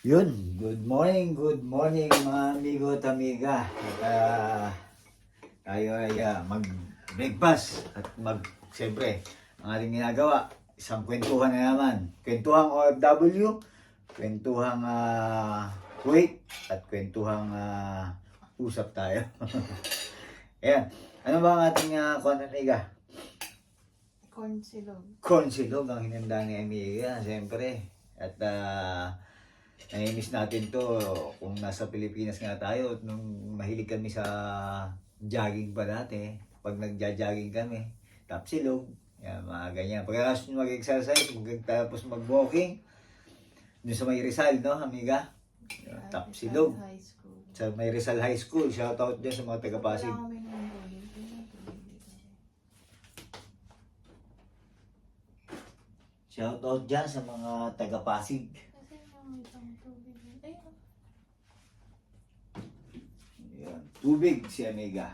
Yun, good morning mga amigo at amiga. At tayo ay mag-breakfast at siyempre, ang ating ginagawa, isang kwentuhan na naman. Kwentuhang OFW, kwentuhang Kuwait, at kwentuhang usap tayo. Ayan, ano ba ang ating content, amiga? Corn silog. Corn silog ang hinanda ni amiga, siyempre. At nai-miss natin to kung nasa Pilipinas nga tayo nung mahilig kami sa jogging pa dati. Pag nagja-jogging kami, tapsilog, yan, mga ganyan. Pagkatapos mag-exercise, tapos mag-walking, dun sa may Rizal, no, amiga? Tapsilog. High school. Sa may Rizal High School, shoutout dyan sa mga taga-Pasig. Wala kami ng bowling. Shoutout dyan sa mga taga-Pasig. Kasi yung isang tubig. Ayun. Yan. Tubig si Amiga.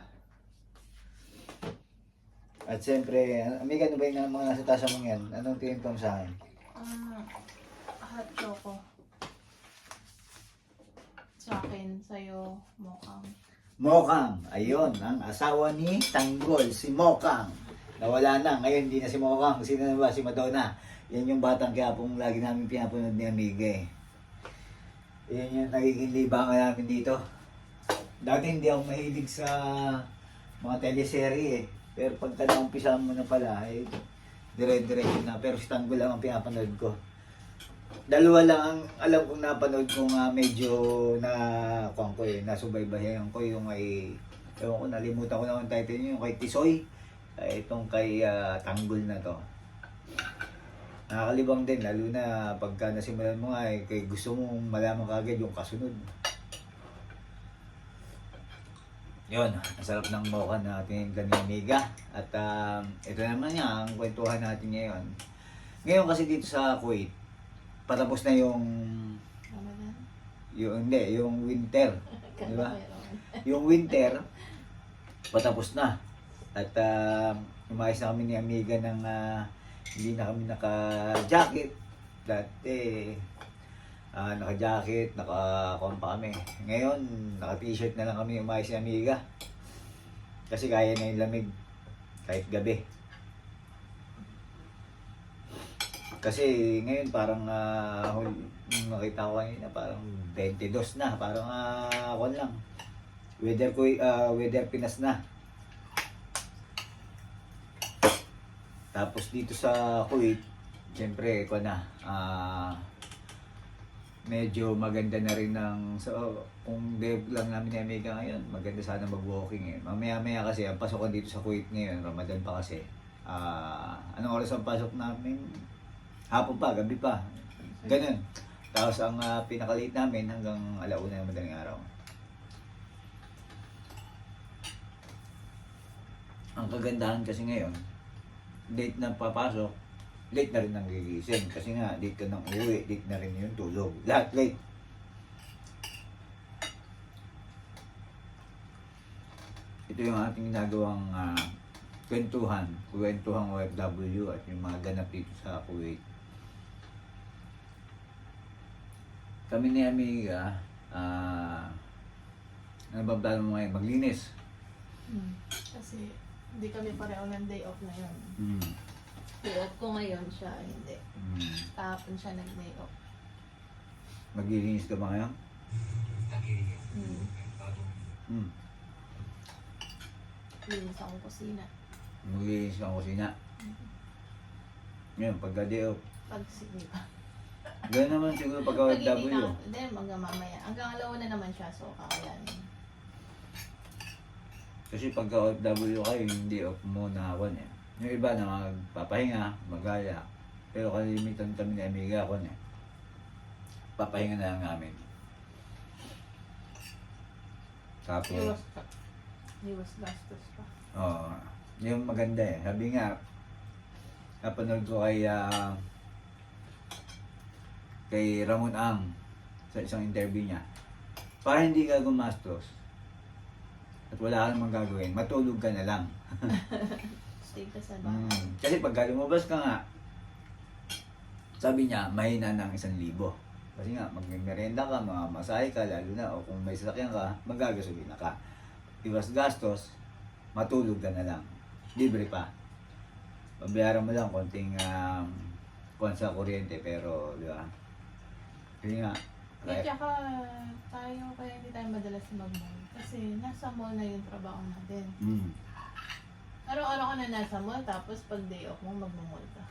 At siyempre, Amiga, ano ba yung mga nasa tasa mong yan? Anong tingin ko sa akin? Hot choco. Sa akin, sa'yo, mokang. Mokang. Ayun, ang asawa ni Tanggol, si Mokang. Nawala na. Ngayon, hindi na si Mokang. Sino na ba? Si Madonna. Yan yung batang kaya pong lagi namin pinapanood ni Amiga eh. Yan yung nagiging libangan namin dito. Dati hindi ako mahilig sa mga teleserye eh. Pero pagka naumpisa mo na pala, eh, dire-diretso na. Pero si Tanggol lang ang pinapanood ko. Dalawa lang ang alam kong napanood kong medyo na kuwan ko eh, nasubaybayan ko yung ay ewan ko, nalimutan ko na ang title niyo, yung kay Tisoy. Itong kay Tanggol na to. Nakakalibang din, lalo na pagka nasimulan mo nga eh, kay gusto mong malaman kagad yung kasunod. Yun, ang sarap ng mocha na tinignan ni Amiga. At ito naman nga, ang kwentuhan natin ngayon. Ngayon kasi dito sa Kuwait, patapos na yung hindi, yung winter. Di ba? Yung winter, patapos na. At umayos na kami ni Amiga ng hindi na kami naka-jacket. Dati, naka-jacket, naka-con pa kami. Ngayon, naka-t-shirt na lang kami umayos ni Amiga. Kasi kaya na yung lamig kahit gabi. Kasi ngayon parang nakita ko kanina parang 22 na, parang ako lang. Weather Pinas na. Tapos dito sa Kuwait, siyempre ko na medyo maganda na rin ng kung dev lang namin ni Amiga ngayon, maganda sana mag-walking eh. Mamaya-maya kasi ang pasokan dito sa Kuwait ngayon, Ramadan pa kasi. Anong oras ang pasok namin? Hapon pa, gabi pa. Ganun. Tapos ang pinaka-late namin hanggang 1:00 ng madaling araw. Ang kagandahan kasi ngayon, late na papasok, late na rin ang gigising. Kasi nga, late ka nang uwi, late na rin yung tulog. Lahat late. Ito yung ating ginagawang kwentuhang OFW at yung mga ganap dito sa Kuwait. Kami ni Amiga, ano ba plano mo ngayon? Maglinis? Kasi hindi kami pareho ng day off ngayon. Day off ko ngayon siya, hindi. Kahapon siya nag-day off. Maglilinis ka ba ngayon? Linis akong kusina. Maglilinis ka ang kusina. Ngayon, pagka-day off. Pag sige pa. Gano'n naman siguro pagka Pag hindi OFW. na, hindi, hanggang mamaya. Hanggang 1:00 na naman siya, so kakayanin. Kasi pagka OFW kayo, hindi off mo na ako eh. Yung iba na magpapahinga, magaya. Pero kalimitan kami ni Amiga ako eh. Papahinga na lang namin. Tapos, Iwas gastos pa. yung maganda eh. Sabi nga, napanood ko kay Ramon Ang sa isang interview niya. Para hindi ka gumastos at wala ka namang gagawin, matulog ka na lang. Stay ka sa bahay. Kasi pag lumabas ka nga, sabi niya, mahina ng 1,000. Kasi nga, magme-merenda ka, mamasahe ka, lalo na, o kung may sasakyan ka, magagasolina ka. Iwas gastos, matulog ka na lang. Libre pa. Pabayaran mo lang konting kuwan sa kuryente, pero, di ba? Kasi nga, At saka tayo, kaya hindi tayo madalas mag-mall. Kasi nasa mall na yung trabaho natin. Araw-araw ka na nasa mall, tapos pag day off mo, mag-mall ka.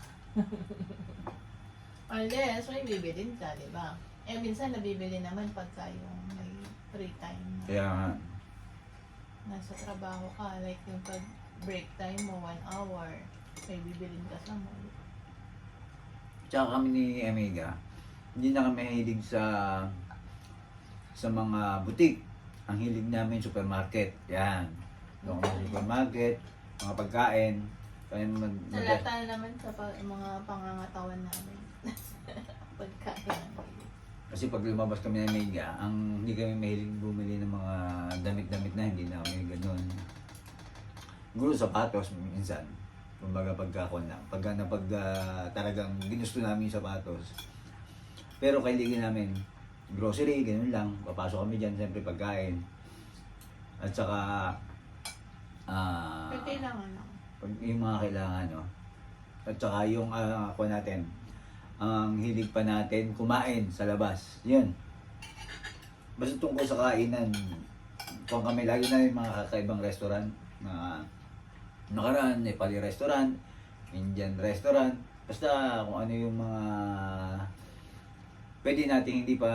Unless may bibilin ka, di ba? Eh, minsan nabibili naman pagka yung may free time na kaya nga, nasa trabaho ka. Like yung pag break time mo, 1 hour, may bibilin ka sa mall. tsaka kami ni Amiga, hindi na kami hilig sa mga butik. Ang hilig namin supermarket. Yan. Doon kami sa supermarket, mga pagkain. Kaya Nalata naman sa mga pangangatawan namin. Pagkain. kasi pag lumabas kami ng Amiga, hindi kami mahilig bumili ng mga damit-damit na hindi na kami ganun. Siguro sapatos minsan. Kumbaga pagkakon lang. Talagang ginusto namin yung sapatos. Pero kailangan namin grocery, ganun lang. Papasok kami dyan, siyempre pagkain. At saka, Pero kailangan lang. yung mga kailangan, no? At saka yung ako natin, ang hilig pa natin kumain sa labas. Yun. Basta tungkol sa kainan, kung kami lagi na yung mga kakaibang restaurant, na nakaraan, Nepali restaurant, Indian restaurant, basta kung ano yung mga pwede nating hindi pa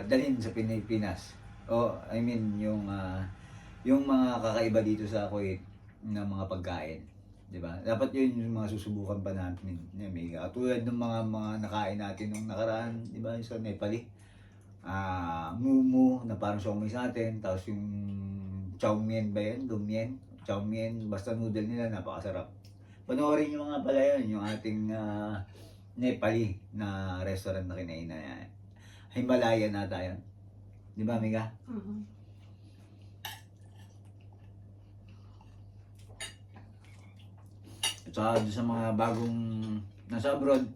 dalhin sa Pilipinas. O, I mean, yung mga kakaiba dito sa Kuwait ng mga pagkain. Diba? Dapat yun yung mga susubukan pa natin ni Amiga. Katulad ng mga nakain natin nung nakaraan, diba? Yung sa Nepali. Mumu, na parang siomay sa atin. Tapos yung chow mein ba yun? Lumien? Chow mein, basta noodle nila, napakasarap. Panoorin nyo nga pala yun, yung ating Nepali na restaurant na kinain na yan. Himalayan na tayo. Di ba, Amiga? At saka doon sa mga bagong nasa abroad,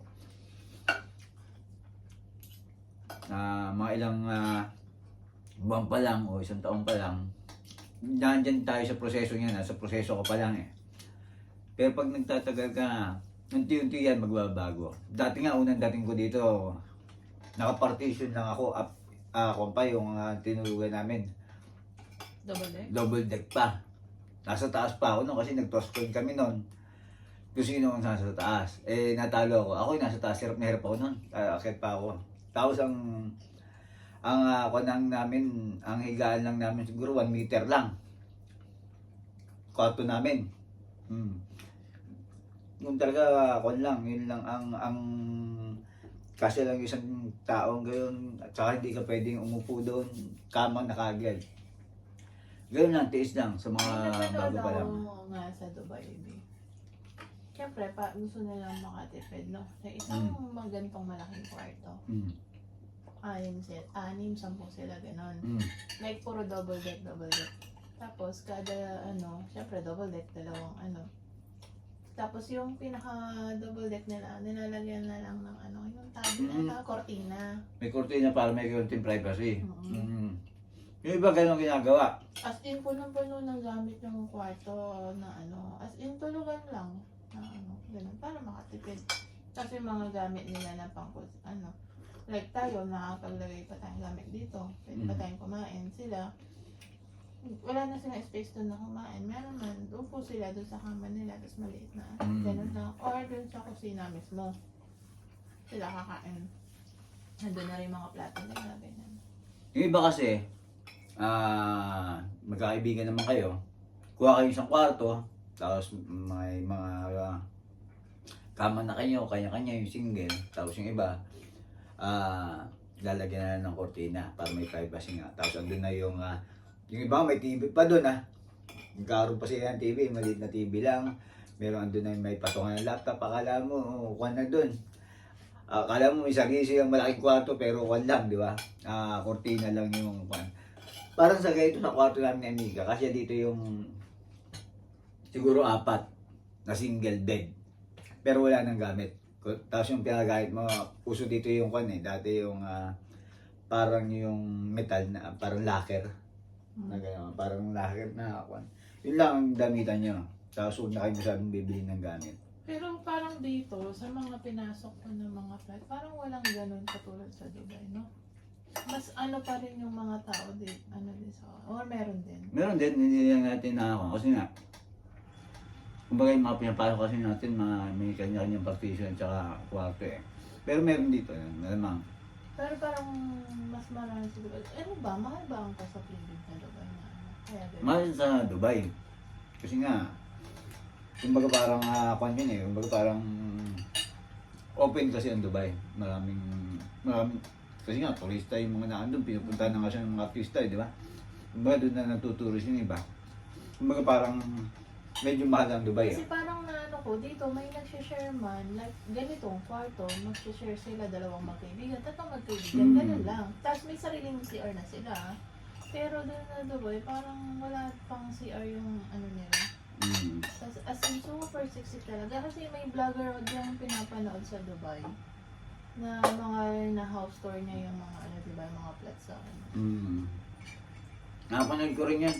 mga ilang buwan pa lang o isang taon pa lang, nandyan tayo sa proseso niya, nasa proseso ka pa lang eh. Pero pag nagtatagal ka, unti-unti yan magbabago. Dati nga, unang dating ko dito, naka-partition lang ako, ako pa yung tinulugan namin. Double deck? Double deck pa. Nasa taas pa ako noon kasi nag-toss coin kami noon. Kung sino ang nasa taas. Eh, natalo ako. Ako yung nasa taas, hirap na hirap ako noon. Akit pa ako. Tapos ang higaan lang namin siguro 1 meter lang. Kwarto namin. Yung talaga, yun lang ang kasi lang isang taong gayon, at saka hindi ka pwedeng umupo doon, kamang nakagad. Gayon lang, tiis lang sa mga bago pa lang. Ako nga sa Dubai, eh. Siyempre, gusto nilang makatipid, no? Sa isang magantong malaking kwarto. 6, 10 sila, ganon. Like, puro double deck. Tapos, kada, siyempre, double deck, dalawang, Tapos, yung pinaka-double deck nila, nilalagyan na lang ng, yung tabi na, kortina. May kurtina para may konting privacy. Yung iba ganun ginagawa. As in, punong-puno ng gamit yung kwarto na, as in, tulugan lang. Na, ganun, para makatipid. Kasi mga gamit nila na pang, like tayo, nakapaglagay pa tayong gamit dito. Pwede pa tayong kumain. Sila, wala na silang space doon na kumain. Meron man, doon po sila doon sa kama nila, tapos maliit na, ganun lang. Or doon sa kusina mismo. Sila kakain. Nandun na rin mga plato nila, ganun. Yung iba kasi, magkakaibigan naman kayo, kuha kayo isang kwarto, tapos may mga kama na kayo, kanya-kanya yung single, tapos yung iba, lalagyan na ng kortina para may privacy nga. Tapos andun na yung iba may TV pa doon Nagkaroon pa sila ng TV, maliit na TV lang. Meron andun na may patungan ng laptop, akala mo, kuwan na doon. Akala mo may sagisi ang malaking kwarto pero kuwan lang, di ba? Kortina lang yung kuwan. Parang sa ganito sa kwarto namin ni Amiga, kasi dito yung siguro 4 na single bed. Pero wala nang gamit. Tapos yung pinagamit mo, puso dito yung kuwan dati yung parang yung metal na, parang lacquer. Mm. Na gano'n, parang lacquer na kwan. Yun lang ang damitan nyo. Tapos huwag na kayo masyadong bibili ng gamit. Pero parang dito, sa mga pinasok ko ng mga flight, parang walang ganun katulad sa Dubai, no? Mas ano pa rin yung mga tao din, ano din sa, or meron din. Meron din, hindi lang natin na ako. Kasi nga, kumbaga yung mga pinapasok kasi natin, mga, may kanya-kanyang partition at saka kwarto eh. Pero meron dito, malamang. Pero parang mas marami sa Dubai. Ano ba, mahal ba ang cost of living sa Dubai na ano? Kaya ganun. Mahal sa Dubai. Kasi nga, kumbaga parang kwan yun eh. Kumbaga parang open kasi ang Dubai. Maraming, kasi nga, turista yung mga naandun. Pinupunta na nga siya ng mga turista eh, di ba? Kumbaga doon na natuturis yung iba. Kumbaga parang medyo mahal ang Dubai Kasi eh. parang na ano ko, dito may nagsishare man, like ganitong kwarto, magsishare sila dalawang magkaibigan, tatlong magkaibigan, Mm. ganun lang. Tapos may sariling CR na sila. Pero doon na Dubai, parang wala pang CR yung ano nila. Mm. Tas, as in, super sexy talaga. Kasi may vlogger yung pinapanood sa Dubai na mga na house tour niya yung mga ano, diba, yung mga flats sa akin. Mm. Napanood ko rin yan.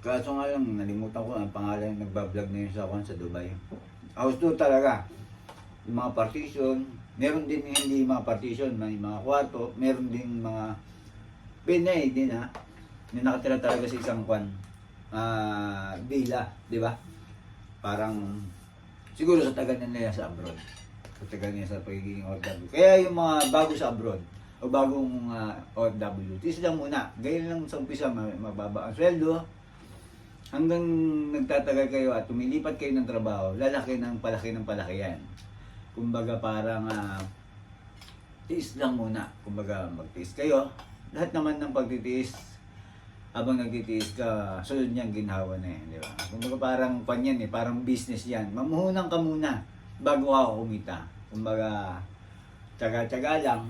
Kaso nga lang, nalimutan ko ang pangalan yung nagbablog na yun sa akin sa Dubai. House tour talaga. Yung mga partition, meron din hindi mga partition, may mga kwarto, meron din mga Pinay din ha. Na nakatira talaga sa isang kwan. Villa, di ba? Parang siguro sa tagal na nila sa abroad. Sa tagal nila sa pagiging OFW. Kaya yung mga bago sa abroad o bagong OFW, tis lang muna. Ganyan lang sa umpisa, mababa ang sweldo. Hanggang nagtatagal kayo at tumilipat kayo ng trabaho, lalaki ng palaki yan. Kumbaga parang tiis lang muna. Kumbaga magtiis kayo. Lahat naman ng pagtitiis, habang nagtitiis ka, sunod niyang ginhawa na yan, di ba? Kumbaga parang panyan eh, parang business yan. Mamuhunan ka muna bago ka kumita. Kumbaga, tsaga-tsaga lang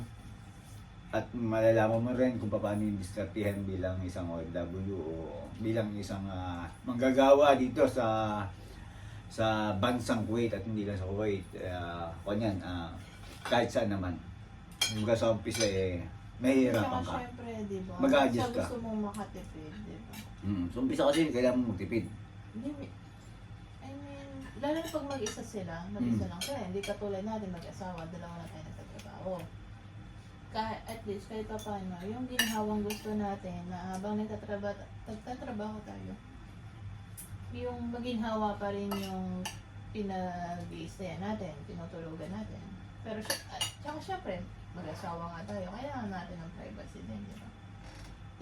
at malalaman mo rin kung paano yung diskartihan bilang isang OFW o bilang isang manggagawa dito sa bansang Kuwait at hindi lang sa Kuwait. Kanyan, kahit saan naman. Kumbaga sa umpisa eh, mahihirapan Tsaka ka. syempre, di ba? Mag-a-adjust Sa ka. gusto mong makatipid, di ba? So umpisa kasi kailangan mo magtipid. Hindi, I mean, lalo na pag mag-isa sila, mag-isa lang sila. Hindi katulad natin mag-asawa, dalawa na tayo nagtatrabaho. At least, kahit pa paano, yung ginhawang gusto natin na habang nagtatrabaho tayo, yung maginhawa pa rin yung pinag-i-stayan natin, tinutulugan natin. Pero, tsaka syempre, mag-asawa nga tayo, kailangan natin ng privacy din, di ba?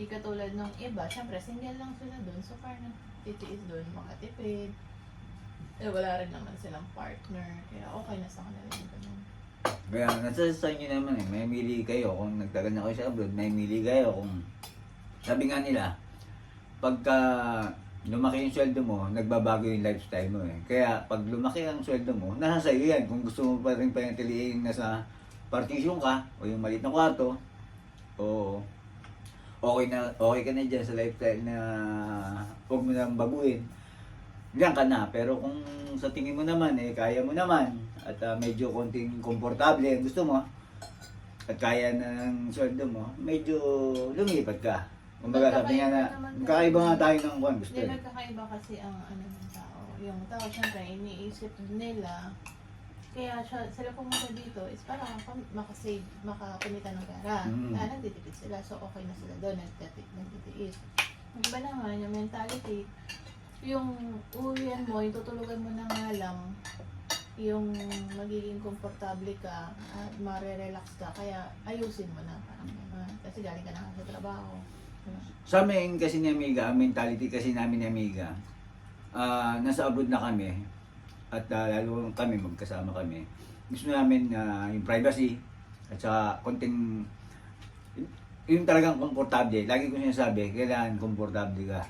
Di katulad ng iba, syempre single lang sila doon, so parang titiis doon, makatipid. Eh, wala rin naman silang partner, kaya okay na sa kanila yung ganun. Kaya nasa sa inyo naman eh, may mili kayo kung nagtagal na kayo sa abroad, may mili kayo kung sabi nga nila, pagka lumaki yung sweldo mo, nagbabago yung lifestyle mo eh. Kaya pag lumaki ang sweldo mo, nasa iyo yan. Kung gusto mo pa rin panatiliin na sa partition ka o yung maliit na kwarto, o okay ka na dyan sa lifestyle na huwag mo nang baguhin, diyan ka na. Pero kung sa tingin mo naman eh, kaya mo naman at medyo konting komportable ang gusto mo at kaya na ng sweldo mo, medyo lumipat ka. Kumbaga sabi nga na, kakaiba nga tayo ng kwan gusto Hindi, eh. magkakaiba kasi ang ano ng tao. Yung tao, syempre, iniisip nila, kaya sila pumunta dito is para makasave, makakumita ng pera. Mm. Nagtitipid sila, so okay na sila doon, nagtitiis. Yung iba naman, yung mentality, yung uwian mo, yung tutulugan mo na nga lang, yung magiging komportable ka at marerelax ka, kaya ayusin mo na parang naman. Kasi galing ka na nga sa trabaho. Diba? Sa amin kasi ni Amiga, ang mentality kasi namin ni Amiga, nasa abroad na kami at lalo kami, magkasama kami. Gusto namin yung privacy at saka konting yung talagang komportable. Lagi ko sinasabi, kailangan komportable ka.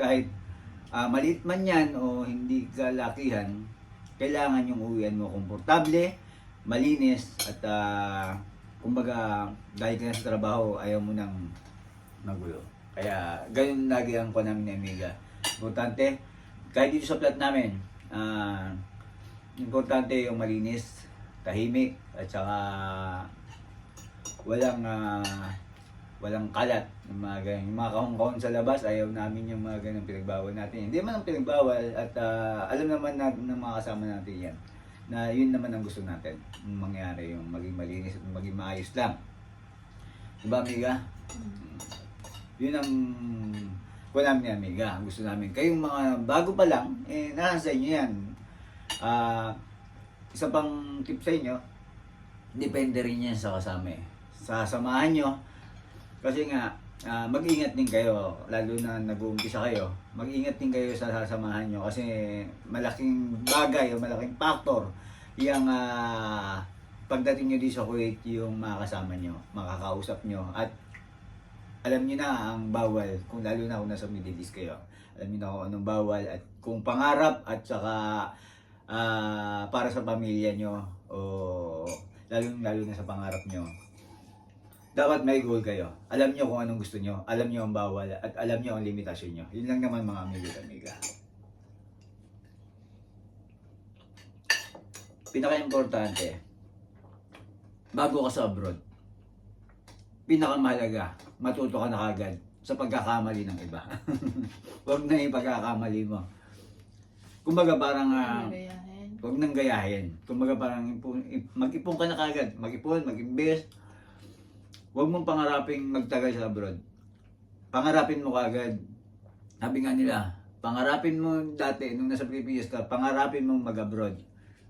Kahit maliit man yan o hindi ka lakihan, kailangan yung uwian mo komportable, malinis at kumbaga dahil ka na sa trabaho, ayaw mo nang magulo. Kaya ganun lagi ang kuha namin ni Amiga. Importante, kahit dito sa flat namin, importante yung malinis, tahimik, at saka walang kalat, yung mga ganyan. Yung mga kahon-kahon sa labas, ayaw namin yung mga ganyan pinagbawal natin. Hindi man ang pinagbawal at alam naman natin ng mga kasama natin yan na yun naman ang gusto natin yung mangyari, yung maging malinis at maging maayos lang. Diba, amiga? Yun ang wala namin, amiga. Ang gusto namin. Kayong mga bago pa lang, nasa inyo yan. Isa pang tip sa inyo, depende rin yan sa kasama eh. Sasamahan nyo, kasi nga, mag-ingat din kayo, lalo na nag-uumpisa kayo, mag-ingat din kayo sa sasamahan nyo kasi malaking bagay o malaking factor yung pagdating nyo dito sa Kuwait, yung makakasama nyo, makakausap nyo at alam nyo na ang bawal, kung lalo na kung nasa Middle East kayo, alam nyo na kung anong bawal at kung pangarap at saka para sa pamilya nyo o lalo na sa pangarap nyo, dapat may goal kayo. Alam nyo kung anong gusto nyo, alam nyo ang bawal, at alam nyo ang limitasyon nyo. Yun lang naman mga amigo at amiga. Pinaka-importante, bago ka sa abroad, pinakamahalaga, matuto ka na kagad sa pagkakamali ng iba. Huwag na yung pagkakamali mo. Kumbaga parang, huwag nang gayahin. Kumbaga parang mag-ipon ka na kagad. Mag-ipon, mag-invest. Huwag mong pangaraping magtagal sa abroad. Pangarapin mo kagad. Sabi nga nila, pangarapin mo dati, nung nasa Pilipinas ka, pangarapin mo mag-abroad.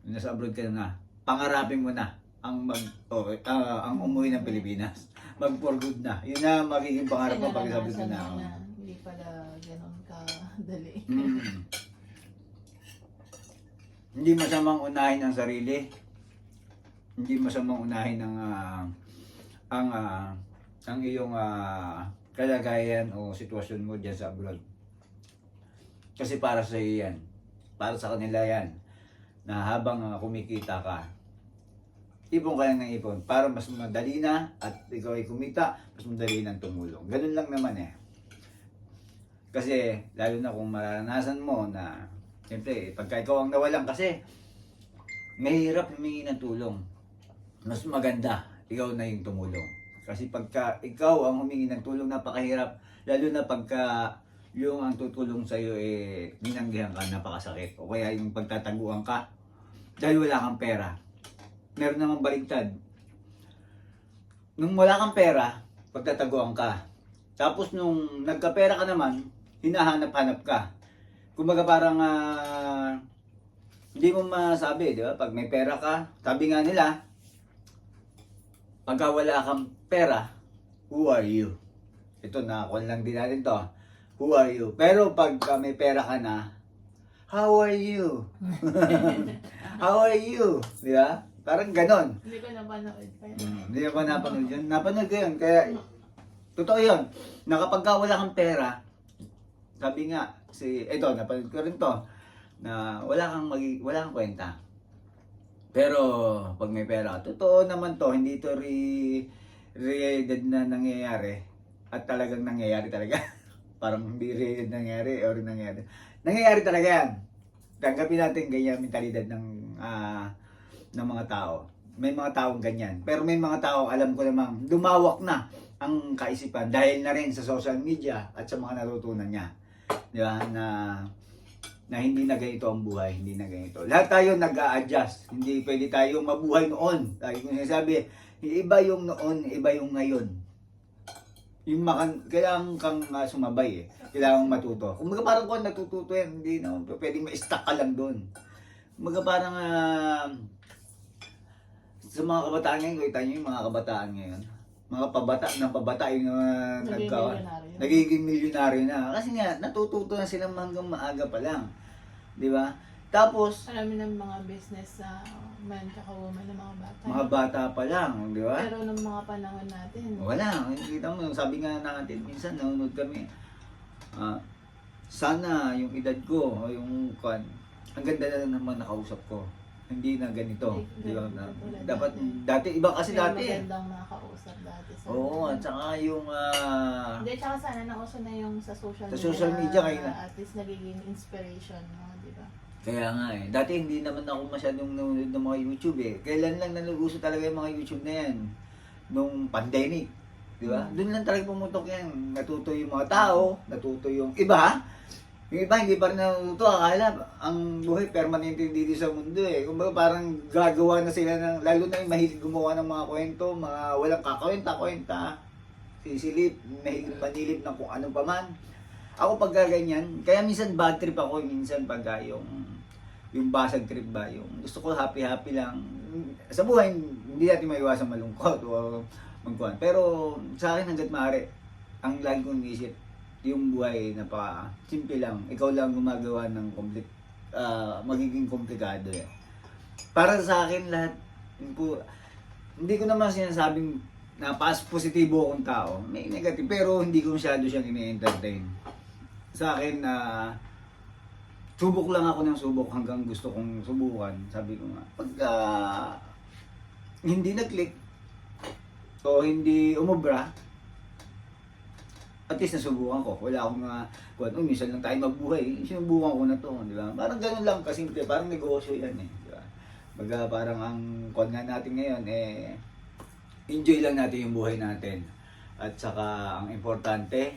Nung nasa abroad ka na, pangarapin mo na ang ang umuwi ng Pilipinas. Mag-for good na. Yun na magiging pangarap mo pag sabi ko na. Hindi pala ganun kadali. Hindi masamang unahin ang sarili. Hindi masamang unahin ang iyong kalagayan o sitwasyon mo diyan sa abroad. Kasi para sa iyo yan. Para sa kanila yan. Na habang kumikita ka, ipon ka lang ng ipon para mas madali na at ikaw ay kumita, mas madali nang tumulong. Ganun lang naman eh. Kasi lalo na kung maranasan mo na siyempre pagka ikaw ang nawalan kasi mahirap humingi ng tulong. Mas maganda ikaw na yung tumulong. Kasi pagka ikaw ang humingi ng tulong, napakahirap. Lalo na pagka yung ang tutulong sa'yo ninanggihan ka, napakasakit. O kaya yung pagtataguan ka dahil wala kang pera. Meron namang baligtad. Nung wala kang pera, pagtataguan ka. Tapos nung nagkapera ka naman, hinahanap-hanap ka. Kumbaga parang hindi mo masabi, di ba? Pag may pera ka, sabi nga nila, pagka wala kang pera, who are you? Ito, nakakuha lang din natin to. Who are you? Pero pag may pera ka na, how are you? How are you? Di ba? Parang ganon. Hindi ko napanood pa yun. Hindi ko pa napanood yun. Napanood ko yun. Kaya, totoo yun. Na kapag wala kang pera, sabi nga, napanood ko rin to, na wala kang kwenta. Pero pag may pera, totoo naman to, hindi to related na nangyayari at talagang nangyayari talaga. Parang hindi related nangyayari or nangyayari. Nangyayari talaga yan. Tanggapin natin ganyan mentalidad ng mga tao. May mga taong ganyan. Pero may mga tao, alam ko namang lumawak na ang kaisipan dahil na rin sa social media at sa mga natutunan niya. Di ba? Na hindi na ganito ang buhay, hindi na ganito. Lahat tayo nag-a-adjust. Hindi pwede tayo mabuhay noon. Lagi ko sinasabi, iba yung noon, iba yung ngayon. Kailangan kang sumabay eh. Kailangan matuto. Kung parang kung natututo yan, hindi na pwedeng ma-stuck ka lang doon. Kung parang sa mga kabataan ngayon, kita nyo yung mga kabataan ngayon. Mga pabata yung nagiging milyonaryo na. Kasi nga, natututo na silang hanggang maaga pa lang. Di ba? Tapos, marami ng mga business sa man tsaka woman ng mga bata. mga bata pa lang, di ba? Pero nung mga panahon natin, Wala. Kita mo, sabi nga natin, minsan nanonood kami. Sana yung edad ko, o yung ang ganda na naman nakausap ko. Hindi na ganito. Di ba? Dapat, dati, iba kasi may dati. magandang makakausap dati. Oo, at saka yung Hindi, tsaka sana nauso na yung sa social Sa media. social media kayo na. At least nagiging inspiration mo, di ba? kaya nga eh. Dati hindi naman ako masyadong nanonood ng mga YouTube eh. Kailan lang naluguso talaga yung mga YouTube na yan. nung pandemic. Di ba? Doon lang talaga pumutok yan. Natuto yung mga tao, natuto yung iba. Yung iba hindi pa rin natuto. Akala ang buhay permanente dito sa mundo eh. Kumbaga parang gagawa na sila ng, lalo na yung mahilig gumawa ng mga kwento, mga walang kakakwenta-kwenta. Sisilip, mahilig manilip ng kung ano pa man. Ako pagka ganyan, kaya minsan bad trip ako, minsan pagka yung basag trip ba, yung gusto ko happy-happy lang. Sa buhay, hindi natin maiwasan malungkot o magkuhan. Pero sa akin hanggat maaari, ang lagi kong iniisip, yung buhay na pa simple lang. Ikaw lang gumagawa ng magiging komplikado eh. Para sa akin lahat, hindi ko naman sinasabing na positibo akong tao. May negative, pero hindi ko masyado siyang ini-entertain. Sa akin subok lang ako ng subok hanggang gusto kong subukan. Sabi ko nga, pagka hindi nag-click o hindi umubra, at least nasubukan ko. Wala akong minsan lang tayo magbuhay. Sinubukan ko na to, di ba? Parang ganun lang kasimple, parang negosyo yan eh. Di ba? Baga parang ang kwan nga natin ngayon enjoy lang natin yung buhay natin. At saka ang importante,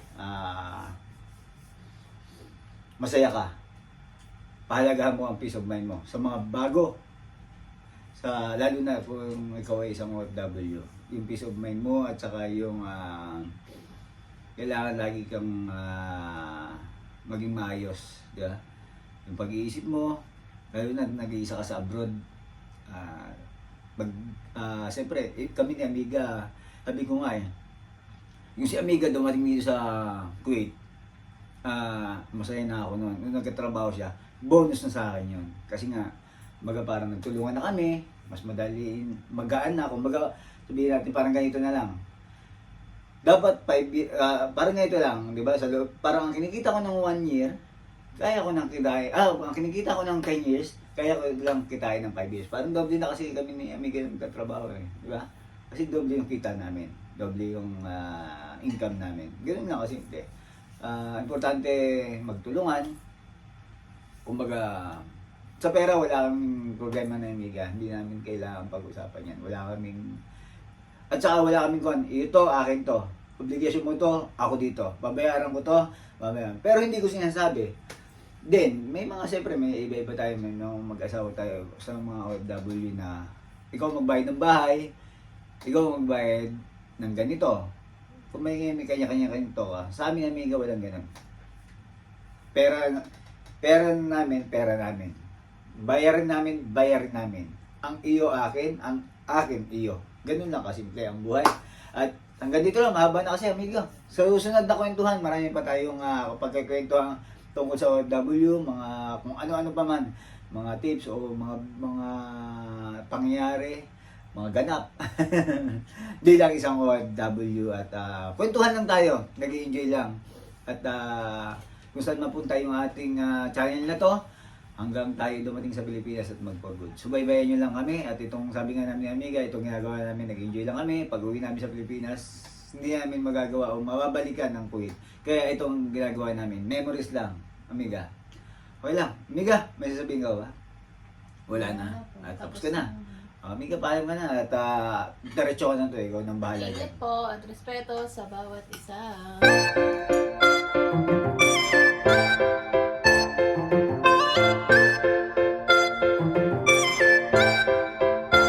masaya ka. Pahalagahan mo ang peace of mind mo. Sa mga bago, lalo na kung ikaw ay isang OFW, yung peace of mind mo at saka yung kailangan lagi kang maging maayos, di ba? Yung pag-iisip mo, lalo na nag-iisa ka sa abroad, siyempre, kami ni Amiga, sabi ko nga yung si Amiga dumating dito sa Kuwait, masaya na ako noon. Nung nagkatrabaho siya, bonus na sa akin yun. Kasi nga, parang nagtulungan na kami, mas madali, magaan na ako. Sabihin natin parang ganito na lang. Dapat parang ganito lang, di ba? Parang ang kinikita ko ng 1 year, kaya ko nang kitain, ang kinikita ko ng 10 years, kaya ko lang kitain ng 5 years. Parang doble na kasi kami ni Amiga nagtatrabaho di ba? Kasi doble yung kita namin, doble yung income namin. Ganun nga kasi importante magtulungan. Kumbaga, sa pera wala kaming problema na Amiga. Hindi namin kailangan pag-usapan yan. Wala kaming, at saka wala kaming ito, akin to. Obligation mo to, ako dito. Babayaran ko to, babayaran. Pero hindi ko sinasabi. Then, may mga, siyempre, may iba-iba tayo, may mga mag-asawa tayo sa mga OFW na ikaw magbayad ng bahay, ikaw magbayad ng ganito. Kung may kanya-kanya to ka, sa amin Amiga walang ganun. Pera namin. Bayarin namin. Ang iyo akin, ang akin iyo. Ganun lang kasimple ang buhay. At hanggang dito lang, mahaba na kasi Amiga. Sa susunod na kwentuhan, marami pa tayong pagkikwentuhan tungkol sa OFW, mga kung ano-ano pa man, mga tips o mga pangyayari, mga ganap. Di lang isang OFW at kwentuhan lang tayo, nag-i-enjoy lang. At kung saan mapunta yung ating channel na to, hanggang tayo dumating sa Pilipinas at mag-for-good. Subaybayan nyo lang kami at itong sabi nga namin ni Amiga, itong ginagawa namin, nag-enjoy lang kami. Pag uwi namin sa Pilipinas, hindi namin magagawa o mababalikan ng Kuwait. Kaya itong ginagawa namin, memories lang, Amiga. Okay lang. Amiga, may sasabihin ka ba? Wala na. Tapos ka na. Amiga, payag ka na at diretso ka na to. Ikaw nang bahala dyan. Ingat po at respeto sa bawat isa.